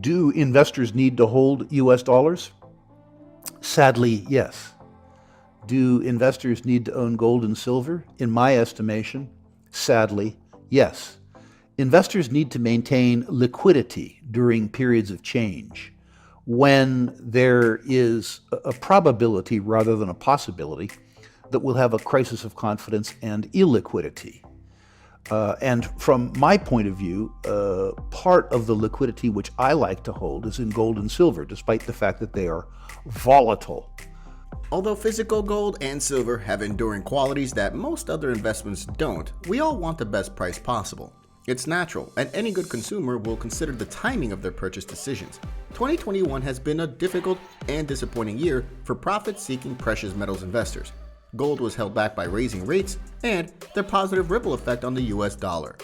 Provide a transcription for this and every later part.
Do investors need to hold US dollars? Sadly, yes. Do investors need to own gold and silver? In my estimation, sadly, yes. Investors need to maintain liquidity during periods of change when there is a probability rather than a possibility that we'll have a crisis of confidence and illiquidity. And from my point of view, part of the liquidity which I like to hold is in gold and silver, despite the fact that they are volatile. Although physical gold and silver have enduring qualities that most other investments don't, we all want the best price possible. It's natural, and any good consumer will consider the timing of their purchase decisions. 2021 has been a difficult and disappointing year for profit-seeking precious metals investors. Gold was held back by raising rates and their positive ripple effect on the US dollar.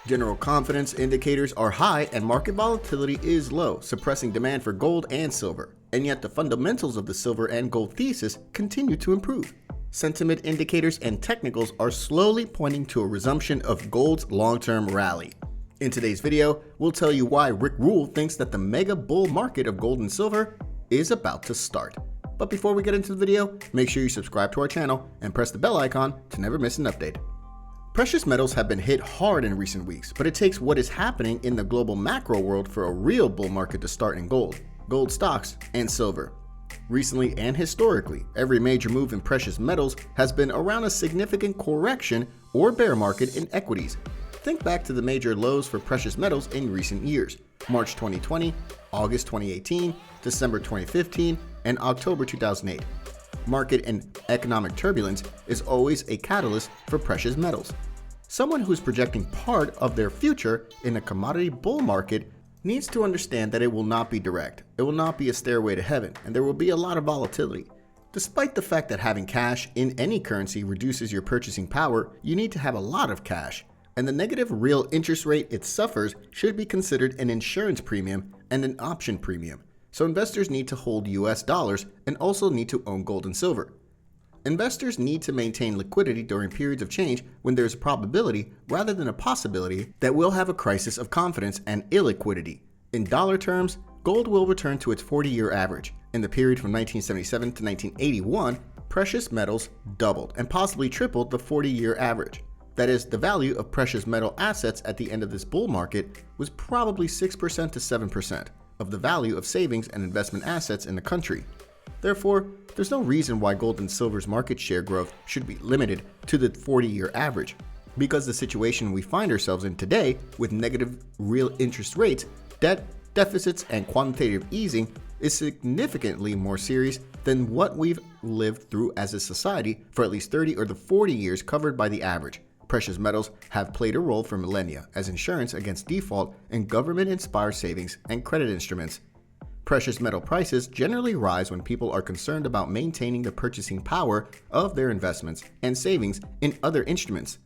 General confidence indicators are high and market volatility is low, suppressing demand for gold and silver. And yet the fundamentals of the silver and gold thesis continue to improve. Sentiment indicators and technicals are slowly pointing to a resumption of gold's long-term rally. In today's video, we'll tell you why Rick Rule thinks that the mega bull market of gold and silver is about to start. But before we get into the video, make sure you subscribe to our channel and press the bell icon to never miss an update. Precious metals have been hit hard in recent weeks, but it takes what is happening in the global macro world for a real bull market to start in gold stocks, and silver. Recently and historically, every major move in precious metals has been around a significant correction or bear market in equities. Think back to the major lows for precious metals in recent years: March 2020, August 2018, December 2015, and October 2008. Market and economic turbulence is always a catalyst for precious metals. Someone who's projecting part of their future in a commodity bull market needs to understand that it will not be direct, it will not be a stairway to heaven, and there will be a lot of volatility. Despite the fact that having cash in any currency reduces your purchasing power, you need to have a lot of cash, and the negative real interest rate it suffers should be considered an insurance premium and an option premium. So investors need to hold US dollars and also need to own gold and silver. Investors need to maintain liquidity during periods of change when there is a probability rather than a possibility that we'll have a crisis of confidence and illiquidity. In dollar terms, gold will return to its 40-year average. In the period from 1977 to 1981, precious metals doubled and possibly tripled the 40-year average. That is, the value of precious metal assets at the end of this bull market was probably 6% to 7% of the value of savings and investment assets in the country. Therefore, there's no reason why gold and silver's market share growth should be limited to the 40-year average, because the situation we find ourselves in today with negative real interest rates, debt, deficits, and quantitative easing is significantly more serious than what we've lived through as a society for at least 30 or the 40 years covered by the average. Precious metals have played a role for millennia as insurance against default in government-inspired savings and credit instruments. Precious metal prices generally rise when people are concerned about maintaining the purchasing power of their investments and savings in other instruments.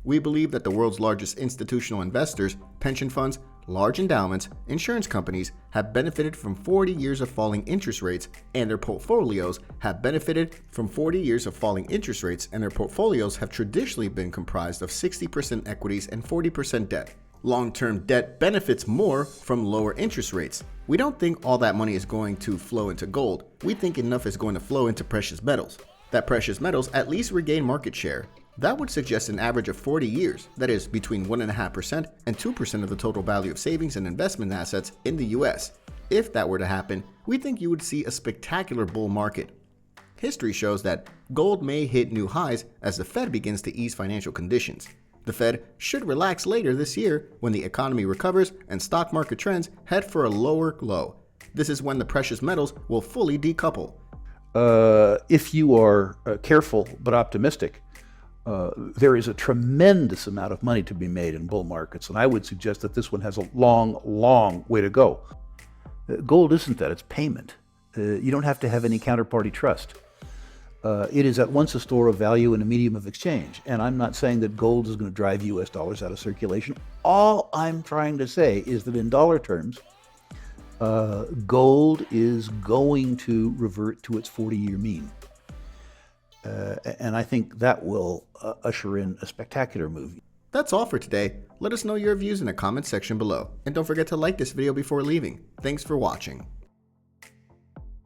We believe that the world's largest institutional investors, pension funds, large endowments, insurance companies have benefited from 40 years of falling interest rates, and their portfolios have benefited from 40 years of falling interest rates, and their portfolios have traditionally been comprised of 60% equities and 40% debt. Long-term debt benefits more from lower interest rates. We don't think all that money is going to flow into gold. We think enough is going to flow into precious metals. That precious metals at least regain market share. That would suggest an average of 40 years, that is, between 1.5% and 2% of the total value of savings and investment assets in the US. If that were to happen, we think you would see a spectacular bull market. History shows that gold may hit new highs as the Fed begins to ease financial conditions. The Fed should relax later this year when the economy recovers and stock market trends head for a lower low. This is when the precious metals will fully decouple. If you are careful but optimistic, there is a tremendous amount of money to be made in bull markets, and I would suggest that this one has a long, long way to go. Gold isn't that, it's payment. You don't have to have any counterparty trust. It is at once a store of value and a medium of exchange, and I'm not saying that gold is going to drive US dollars out of circulation. All I'm trying to say is that in dollar terms, gold is going to revert to its 40-year mean. And I think that will usher in a spectacular move. That's all for today. Let us know your views in the comment section below. And don't forget to like this video before leaving. Thanks for watching.